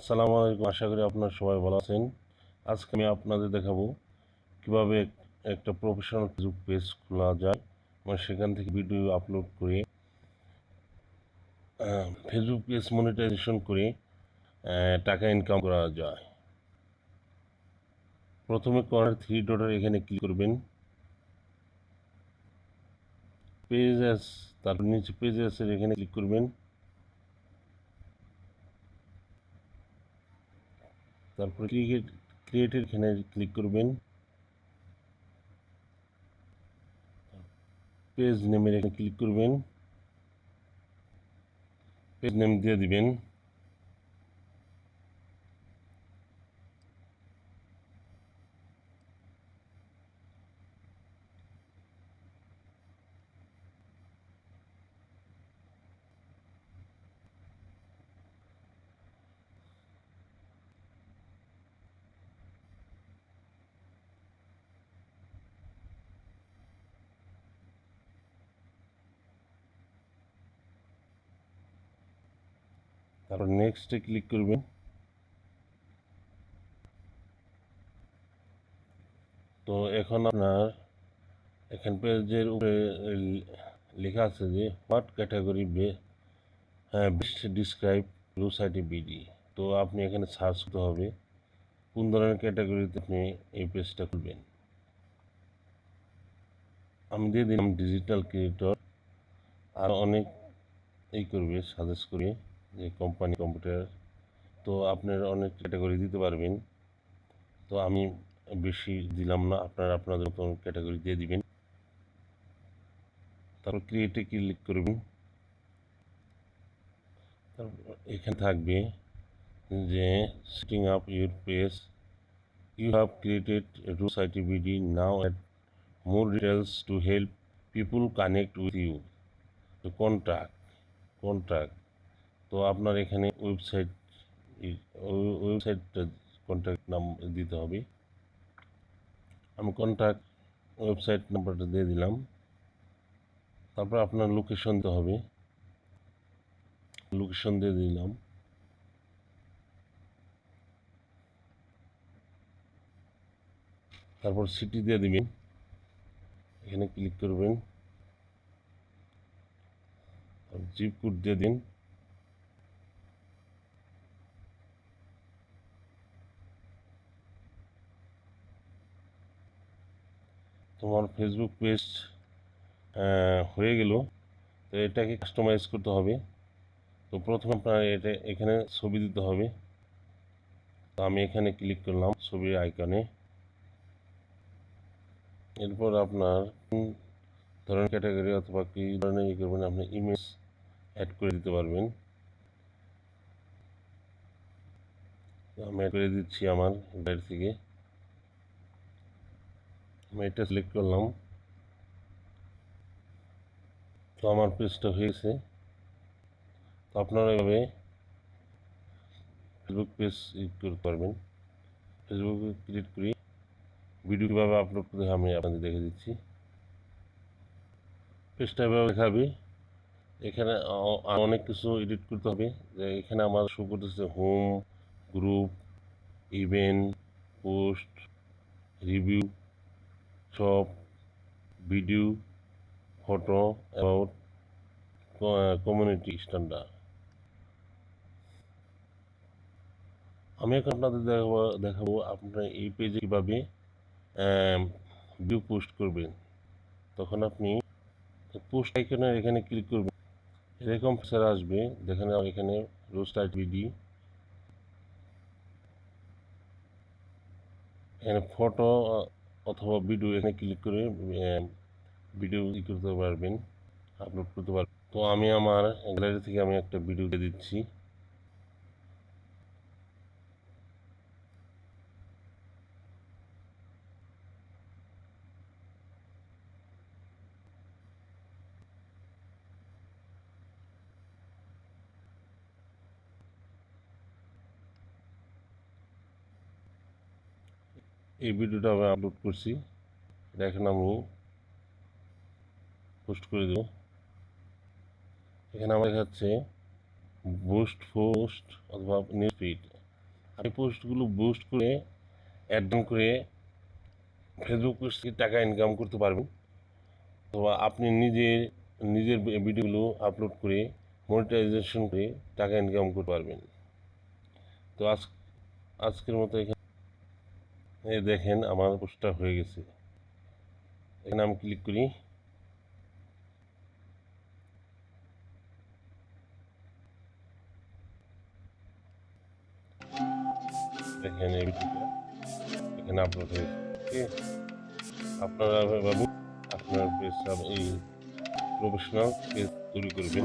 আসসালামু আলাইকুম। আশা করি আপনারা সবাই ভালো আছেন। আজকে আমি আপনাদের দেখাবো কিভাবে একটা প্রফেশনাল ফেসবুক পেজ খোলা যায় এবং সেখান থেকে ভিডিও আপলোড করে ফেসবুক পেজ মনিটাইজেশন করে টাকা ইনকাম করা যায়। প্রথমে কর্নার থ্রি ডটের এখানে ক্লিক করবেন, পেজেস, তারপর নিচে পেজেসের এখানে ক্লিক করবেন, তারপর ক্রিয়েটের এখানে ক্লিক করবেন, পেজ নেমের এখানে ক্লিক করবেন, পেজ নেম দিয়ে দিবেন। তারপর নেক্সটে ক্লিক করবেন। তো এখন আপনার এখান পেজের উপরে লেখা আছে যে what category best describe RositBD। তো আপনি এখানে সার্চ করতে হবে কোন ধরনের ক্যাটাগরিতে আপনি এই পেজটা খুলবেন। আমি দিয়ে দিলাম ডিজিটাল ক্রিয়েটর। আর অনেক করবে, সাজেস্ট করে যে কোম্পানি কম্পিউটার, তো আপনার অনেক ক্যাটাগরি দিতে পারবেন। তো আমি বেশি দিলাম না, আপনারা আপনাদের মতন ক্যাটাগরি দিয়ে দিবেন। তারপর ক্রিয়েটে ক্লিক করবেন। তারপর এখানে থাকবে যে setting up your page, you have created RositBD, now add more details to help people connect with you. তো কন্ট্যাক্ট, তো আপনার এখানে ওয়েবসাইটটা কন্ট্যাক্ট নাম দিতে হবে। আমি কন্ট্যাক্ট ওয়েবসাইট নাম্বারটা দিয়ে দিলাম। তারপর আপনার লোকেশন দিতে হবে, লোকেশন দিয়ে দিলাম। তারপর সিটি দিয়ে দিবেন, এখানে ক্লিক করবেন, জিপ কোড দিয়ে দিন। তোমার ফেসবুক পেজ হয়ে গেল। তো এটাকে কাস্টমাইজ করতে হবে। তো প্রথমে আপনার এখানে ছবি দিতে হবে। তো আমি এখানে ক্লিক করলাম ছবির আইকনে। এরপর আপনার কোন ধরনের ক্যাটাগরি অথবা কী ধরনের করবেন আপনি ইমেজ অ্যাড করে দিতে পারবেন। আমি অ্যাড করে দিচ্ছি আমার গ্যালারি থেকে। আমি এটা সিলেক্ট করলাম। তো আমার পেজটা হয়ে গেছে। তো আপনারা এভাবে ফেসবুক পেজ করতে পারবেন। ফেসবুকে ক্রিয়েট করি ভিডিও কীভাবে আপলোড করতে আমি আপনাদের দেখে দিচ্ছি। পেজটা এভাবে দেখাবে। এখানে অনেক কিছু এডিট করতে হবে। যে এখানে আমার শো করতেছে home, group, event, post, review, shop, video, photo, about, community standard. আমি এখন আপনাদের দেখাবো আপনারা এই পেজে কীভাবে ভিডিও পোস্ট করবেন। তখন আপনি পোস্ট আইকনে এখানে ক্লিক করবেন, এরকম ফিচার আসবে। দেখেন এখানে RositBD, এখানে ফটো অথবা ভিডিও এখানে ক্লিক করে ভিডিও করতে পারবেন, আপলোড করতে পারবেন। তো আমি আমার গ্যালারি থেকে আমি একটা ভিডিও দিয়ে দিচ্ছি। এই ভিডিওটা আমি আপলোড করছি, এটা এখন আমি পোস্ট করে দেব। এখানে আমার দেখাচ্ছে বুস্ট পোস্ট অথবা নিউজ ফিড। আপনি পোস্টগুলো বুস্ট করে অ্যাড করে ফেসবুক পোস্ট থেকে টাকা ইনকাম করতে পারবেন, অথবা আপনি নিজের ভিডিওগুলো আপলোড করে মনিটাইজেশন করে টাকা ইনকাম করতে পারবেন। তো আজকের মতো এখানে দেখেন আমার পোস্টটা হয়ে গেছে। এখানে আমি ক্লিক করি, দেখেন এই ভিডিওটা এখানে আপলোড হয়েছে। ওকে, আপনারা ভাবুন আপনার পেজ এই প্রফেশনাল পেজ তৈরি করবেন।